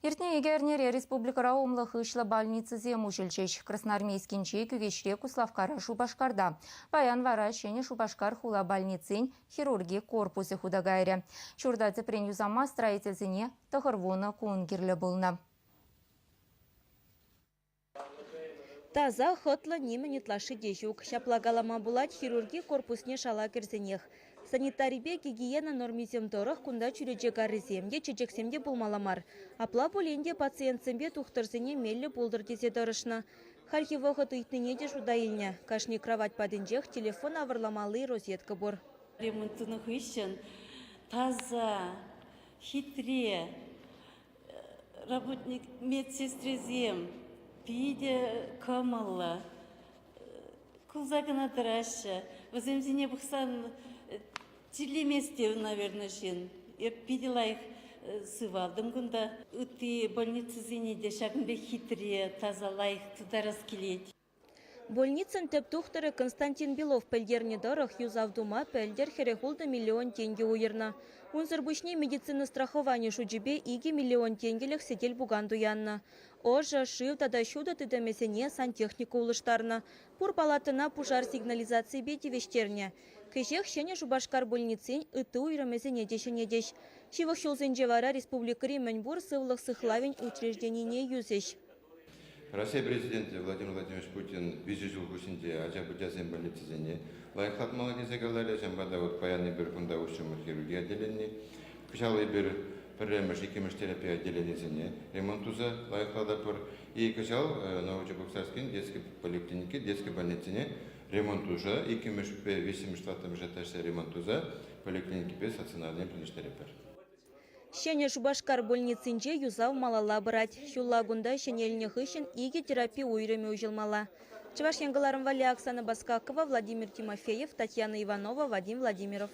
Иртне егернере республикара омлық ұшлы больницы зему жүлчеш. Красноармейскинче күвешре Куславкара Шубашкарда. Баян вара шене Шубашкар хула больницин хирурги корпусы худагайре. Чурда цепрен юзама строительзине тахырвуна кунгерлі болна. Таза хотла неменетлашы дежук. Шаплагалама булат хирурги корпусне шала керзенех. Санитарибе гигиена нормизем дорых кунда чүреже гарриземде чечексемде булмаламар. Апла поленде пациентсембе тухтырзене мелле булдыр дезе дорышна. Хархивоха туйтныне де жудайылня. Кашни кровать падынжех телефон авырламалы розетка бор. Ремонтных ищен таза, хитре, работник медсестрезем, пиде камалла, кулзагана драша, воземзине бухсан телеместе, наверное, жен. Я видела их сывалдым гунда. Уты больницы зенеде шагнбе хитре, таза лайх туда раскилеть. Больницын төп тухтыры Константин Белов пәлдерне дорых юзавдума пәлдер херехулда миллион тенге уйырна. Унзырбышне медицина страхования шуджибе 2 миллион тенгелек седел буганду янна. Ожа, шивда да шуда тыдамесене сантехника улыштарна. Пур палатына пужар сигнализации бети вештерне. Кешех шене Шубашкар больницин ыты уйрымесене дешенедеш. Шивах шулзенже вара республикари Мәнбур сывлых сыхлавень учрежденине юзеш. Россия президенті Владимир Владимирович Путин визі жылғысынде ажабы жазен больницизіне лайықлатмалы кезегалары жамбада баяны бір күнда ұшымы хирургия отделеніне, күшалы бір пірреміш екеміш терапия отделенезіне ремонтуза лайықлада пір. И күшал Новочебоксарскин детский поликлинике, детский больницine ремонтужа, екеміш пе 8-6 жаташы ремонтуза поликлинике пе стационарный принештерепер. Шене Шубашкар больницинче юзав малала брать. Шуллагунда шенельне хыщен иге терапия уйрыме ужилмала. Чуваш янгаларым Валя Оксана Баскакова, Владимир Тимофеев, Татьяна Иванова, Вадим Владимиров.